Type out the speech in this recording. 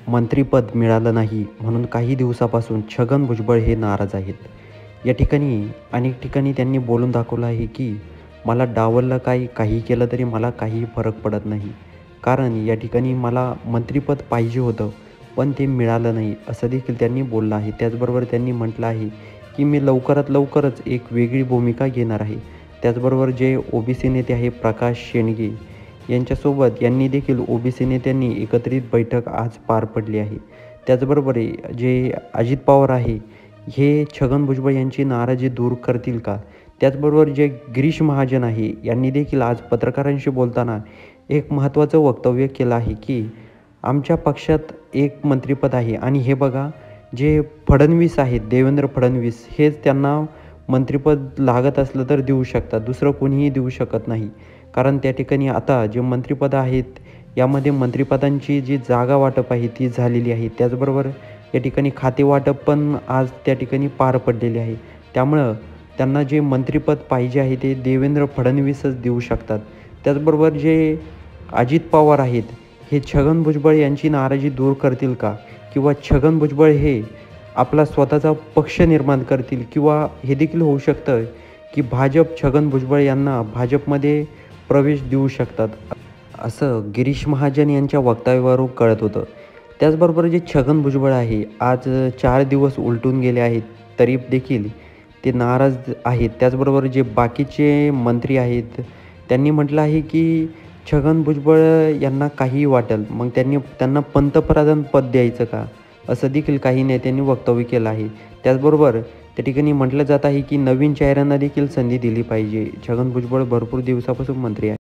मंत्रिपद मिळालं नाही म्हणून काही दिवसापासून छगन भुजबळ हे नाराज आहेत. या ठिकाणी अनेक ठिकाणी त्यांनी बोलून दाखवलं आहे की मला डावललं काही केलं तरी मला काहीही फरक पडत नाही. कारण या ठिकाणी मला मंत्रिपद पाहिजे होतं पण ते मिळालं नाही असं देखील त्यांनी बोललं आहे. त्याचबरोबर त्यांनी म्हटलं आहे की मी लवकरात लवकरच एक वेगळी भूमिका घेणार आहे. त्याचबरोबर जे ओबीसी नेते आहे प्रकाश शेंडगे यांच्यासोबत यांनी देखील ओबीसी नेत्यांनी एकत्रित बैठक आज पार पडली आहे. त्याचबरोबर जे अजित पवार आहे हे छगन भुजबळ यांची नाराजी दूर करतील का? त्याचबरोबर जे गिरीश महाजन आहे यांनी देखील आज पत्रकारांशी बोलताना एक महत्त्वाचं वक्तव्य केलं आहे की आमच्या पक्षात एक मंत्रिपद आहे आणि हे बघा जे फडणवीस आहेत देवेंद्र फडणवीस हेच त्यांना मंत्रिपद लागत असलं तर देऊ शकतात, दुसरं कोणीही देऊ शकत नाही. कारण त्या ठिकाणी आता जे मंत्रिपदं आहेत यामध्ये मंत्रिपदांची जी जागा वाटप आहे ती झालेली आहे. त्याचबरोबर या ठिकाणी खाते वाटप पण आज त्या ठिकाणी पार पडलेले आहे. त्यामुळं त्यांना जे मंत्रिपद पाहिजे आहे ते देवेंद्र फडणवीसच देऊ शकतात. त्याचबरोबर जे अजित पवार आहेत हे छगन भुजबळ यांची नाराजी दूर करतील का? किंवा छगन भुजबळ हे आपला स्वतःचा पक्ष निर्माण करतील किंवा हे देखील होऊ शकतं की भाजप छगन भुजबळ यांना भाजपमध्ये प्रवेश देऊ शकतात, असं गिरीश महाजन यांच्या वक्तव्यावरून कळत होतं. त्याचबरोबर जे छगन भुजबळ आहे आज 4 दिवस उलटून गेले आहेत तरी देखील ते नाराज आहेत. त्याचबरोबर जे बाकीचे मंत्री आहेत त्यांनी म्हटलं आहे की छगन भुजबळ यांना काहीही वाटेल मग त्यांना पंतप्रधान पद द्यायचं का? असं देखील काही नेत्यांनी वक्तव्य केलं आहे. त्याचबरोबर त्या ठिकाणी म्हटलं जात आहे की नवीन चेहऱ्यांना देखील संधी दिली पाहिजे. छगन भुजबळ भरपूर दिवसापासून मंत्री आहे.